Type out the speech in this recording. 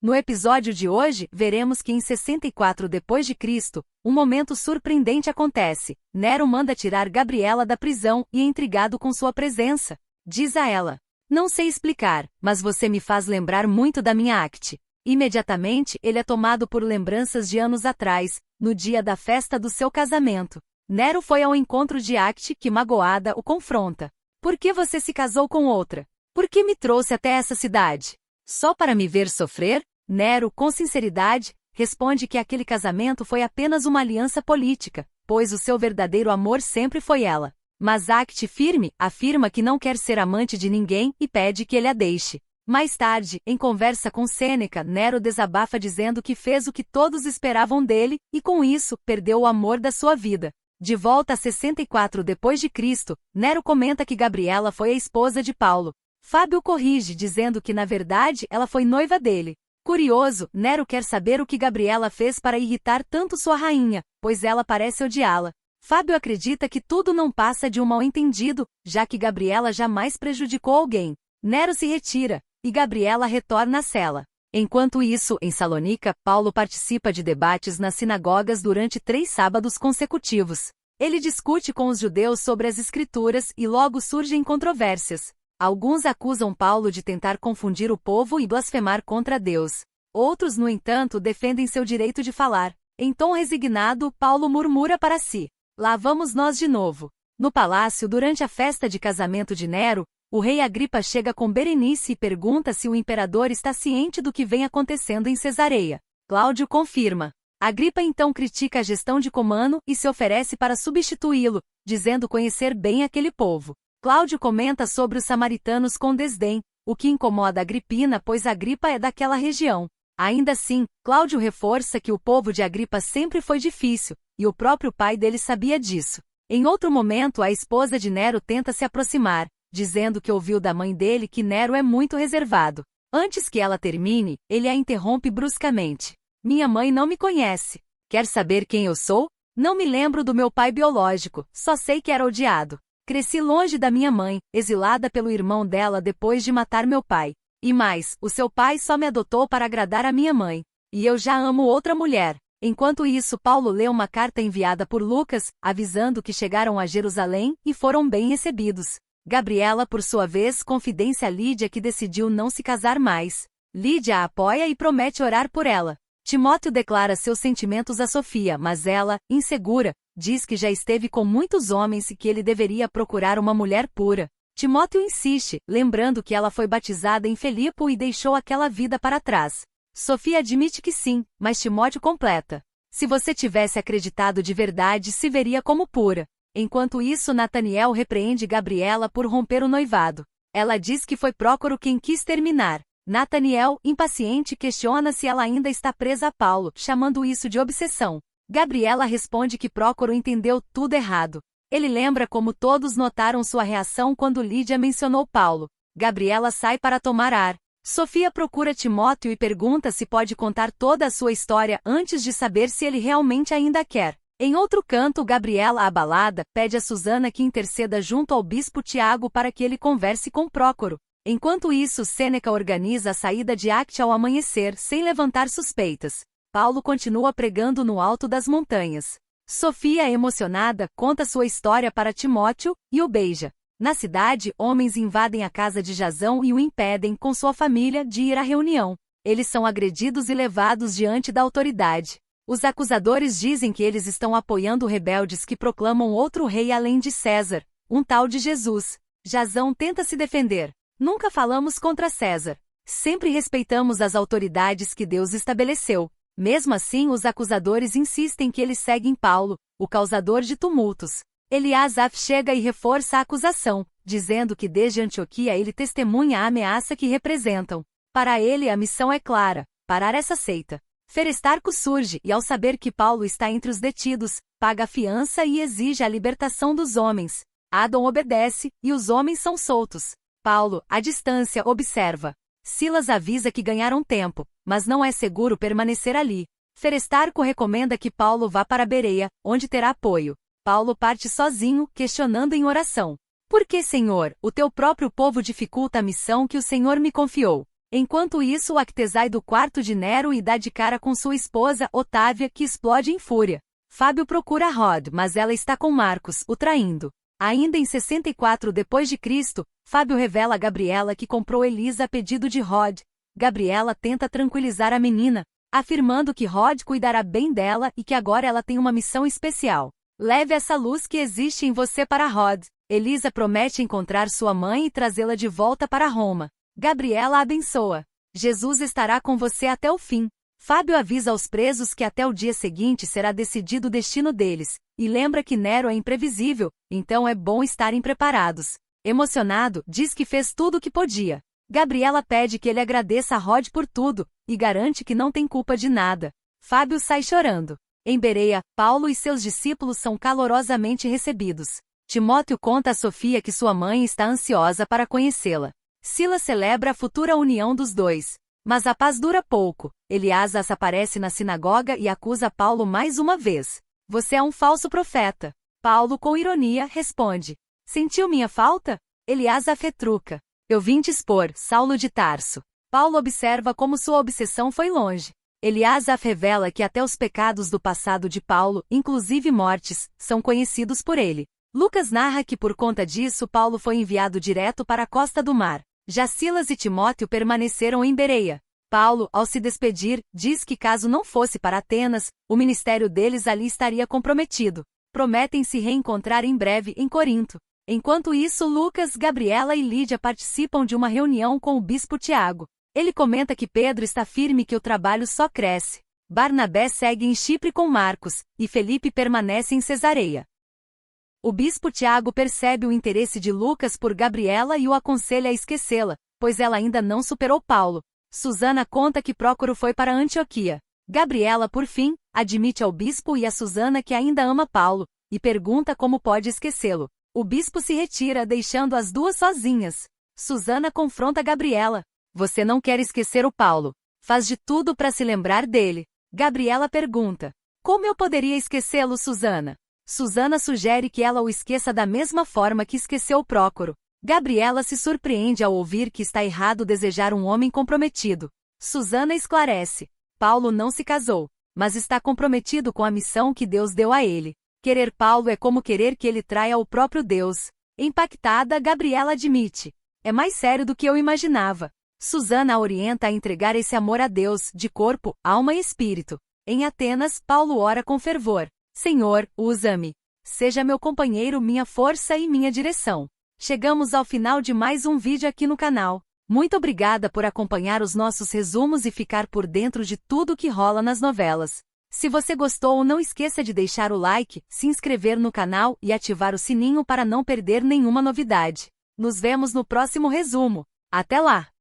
No episódio de hoje, veremos que em 64 d.C., um momento surpreendente acontece. Nero manda tirar Gabriela da prisão e é intrigado com sua presença. Diz a ela: "Não sei explicar, mas você me faz lembrar muito da minha Acte." Imediatamente, ele é tomado por lembranças de anos atrás, no dia da festa do seu casamento. Nero foi ao encontro de Acte, que magoada o confronta. "Por que você se casou com outra? Por que me trouxe até essa cidade? Só para me ver sofrer?" Nero, com sinceridade, responde que aquele casamento foi apenas uma aliança política, pois o seu verdadeiro amor sempre foi ela. Mas Acte, firme, afirma que não quer ser amante de ninguém e pede que ele a deixe. Mais tarde, em conversa com Sêneca, Nero desabafa dizendo que fez o que todos esperavam dele, e com isso, perdeu o amor da sua vida. De volta a 64 d.C., Nero comenta que Gabriela foi a esposa de Paulo. Fábio corrige dizendo que na verdade ela foi noiva dele. Curioso, Nero quer saber o que Gabriela fez para irritar tanto sua rainha, pois ela parece odiá-la. Fábio acredita que tudo não passa de um mal-entendido, já que Gabriela jamais prejudicou alguém. Nero se retira, e Gabriela retorna à cela. Enquanto isso, em Salônica, Paulo participa de debates nas sinagogas durante 3 sábados consecutivos. Ele discute com os judeus sobre as Escrituras e logo surgem controvérsias. Alguns acusam Paulo de tentar confundir o povo e blasfemar contra Deus. Outros, no entanto, defendem seu direito de falar. Em tom resignado, Paulo murmura para si: "Lá vamos nós de novo." No palácio, durante a festa de casamento de Nero, o rei Agripa chega com Berenice e pergunta se o imperador está ciente do que vem acontecendo em Cesareia. Cláudio confirma. Agripa então critica a gestão de Comano e se oferece para substituí-lo, dizendo conhecer bem aquele povo. Cláudio comenta sobre os samaritanos com desdém, o que incomoda Agripina, pois Agripa é daquela região. Ainda assim, Cláudio reforça que o povo de Agripa sempre foi difícil, e o próprio pai dele sabia disso. Em outro momento, a esposa de Nero tenta se aproximar, dizendo que ouviu da mãe dele que Nero é muito reservado. Antes que ela termine, ele a interrompe bruscamente. "Minha mãe não me conhece. Quer saber quem eu sou? Não me lembro do meu pai biológico, só sei que era odiado. Cresci longe da minha mãe, exilada pelo irmão dela depois de matar meu pai. E mais, o seu pai só me adotou para agradar a minha mãe. E eu já amo outra mulher." Enquanto isso, Paulo lê uma carta enviada por Lucas, avisando que chegaram a Jerusalém e foram bem recebidos. Gabriela, por sua vez, confidencia a Lídia que decidiu não se casar mais. Lídia a apoia e promete orar por ela. Timóteo declara seus sentimentos a Sofia, mas ela, insegura, diz que já esteve com muitos homens e que ele deveria procurar uma mulher pura. Timóteo insiste, lembrando que ela foi batizada em Filipo e deixou aquela vida para trás. Sofia admite que sim, mas Timóteo completa: "Se você tivesse acreditado de verdade, se veria como pura." Enquanto isso, Nataniel repreende Gabriela por romper o noivado. Ela diz que foi Prócoro quem quis terminar. Nataniel, impaciente, questiona se ela ainda está presa a Paulo, chamando isso de obsessão. Gabriela responde que Prócoro entendeu tudo errado. Ele lembra como todos notaram sua reação quando Lídia mencionou Paulo. Gabriela sai para tomar ar. Sofia procura Timóteo e pergunta se pode contar toda a sua história antes de saber se ele realmente ainda quer. Em outro canto, Gabriela, abalada, pede a Susana que interceda junto ao bispo Tiago para que ele converse com Prócoro. Enquanto isso, Sêneca organiza a saída de Acte ao amanhecer, sem levantar suspeitas. Paulo continua pregando no alto das montanhas. Sofia, emocionada, conta sua história para Timóteo e o beija. Na cidade, homens invadem a casa de Jasão e o impedem, com sua família, de ir à reunião. Eles são agredidos e levados diante da autoridade. Os acusadores dizem que eles estão apoiando rebeldes que proclamam outro rei além de César, um tal de Jesus. Jasão tenta se defender. "Nunca falamos contra César. Sempre respeitamos as autoridades que Deus estabeleceu." Mesmo assim, os acusadores insistem que eles seguem Paulo, o causador de tumultos. Eliasaf chega e reforça a acusação, dizendo que desde Antioquia ele testemunha a ameaça que representam. Para ele, a missão é clara: parar essa seita. Ferestarco surge e, ao saber que Paulo está entre os detidos, paga a fiança e exige a libertação dos homens. Adão obedece, e os homens são soltos. Paulo, à distância, observa. Silas avisa que ganharam tempo, mas não é seguro permanecer ali. Ferestarco recomenda que Paulo vá para Bereia, onde terá apoio. Paulo parte sozinho, questionando em oração: "Por que, Senhor, o teu próprio povo dificulta a missão que o Senhor me confiou?" Enquanto isso, Acte sai do quarto de Nero e dá de cara com sua esposa, Otávia, que explode em fúria. Fábio procura Rod, mas ela está com Marcos, o traindo. Ainda em 64 d.C., Fábio revela a Gabriela que comprou Elisa a pedido de Rod. Gabriela tenta tranquilizar a menina, afirmando que Rod cuidará bem dela e que agora ela tem uma missão especial. Leve essa luz que existe em você para Rod. Elisa promete encontrar sua mãe e trazê-la de volta para Roma. Gabriela a abençoa. Jesus estará com você até o fim. Fábio avisa aos presos que até o dia seguinte será decidido o destino deles, e lembra que Nero é imprevisível, então é bom estarem preparados. Emocionado, diz que fez tudo o que podia. Gabriela pede que ele agradeça a Rod por tudo, e garante que não tem culpa de nada. Fábio sai chorando. Em Bereia, Paulo e seus discípulos são calorosamente recebidos. Timóteo conta a Sofia que sua mãe está ansiosa para conhecê-la. Silas celebra a futura união dos dois. Mas a paz dura pouco. Eliasas aparece na sinagoga e acusa Paulo mais uma vez. Você é um falso profeta. Paulo, com ironia, responde. Sentiu minha falta? Eliasas retruca. Eu vim te expor, Saulo de Tarso. Paulo observa como sua obsessão foi longe. Eliasas revela que até os pecados do passado de Paulo, inclusive mortes, são conhecidos por ele. Lucas narra que por conta disso Paulo foi enviado direto para a costa do mar. Já Silas e Timóteo permaneceram em Bereia. Paulo, ao se despedir, diz que caso não fosse para Atenas, o ministério deles ali estaria comprometido. Prometem se reencontrar em breve em Corinto. Enquanto isso, Lucas, Gabriela e Lídia participam de uma reunião com o bispo Tiago. Ele comenta que Pedro está firme que o trabalho só cresce. Barnabé segue em Chipre com Marcos, e Felipe permanece em Cesareia. O bispo Tiago percebe o interesse de Lucas por Gabriela e o aconselha a esquecê-la, pois ela ainda não superou Paulo. Susana conta que Prócoro foi para Antioquia. Gabriela, por fim, admite ao bispo e a Susana que ainda ama Paulo, e pergunta como pode esquecê-lo. O bispo se retira, deixando as duas sozinhas. Susana confronta Gabriela. Você não quer esquecer o Paulo. Faz de tudo para se lembrar dele. Gabriela pergunta. Como eu poderia esquecê-lo, Susana? Susana sugere que ela o esqueça da mesma forma que esqueceu o Prócoro. Gabriela se surpreende ao ouvir que está errado desejar um homem comprometido. Susana esclarece. Paulo não se casou, mas está comprometido com a missão que Deus deu a ele. Querer Paulo é como querer que ele traia o próprio Deus. Impactada, Gabriela admite. É mais sério do que eu imaginava. Susana a orienta a entregar esse amor a Deus, de corpo, alma e espírito. Em Atenas, Paulo ora com fervor. Senhor, usa-me. Seja meu companheiro, minha força e minha direção. Chegamos ao final de mais um vídeo aqui no canal. Muito obrigada por acompanhar os nossos resumos e ficar por dentro de tudo que rola nas novelas. Se você gostou, não esqueça de deixar o like, se inscrever no canal e ativar o sininho para não perder nenhuma novidade. Nos vemos no próximo resumo. Até lá!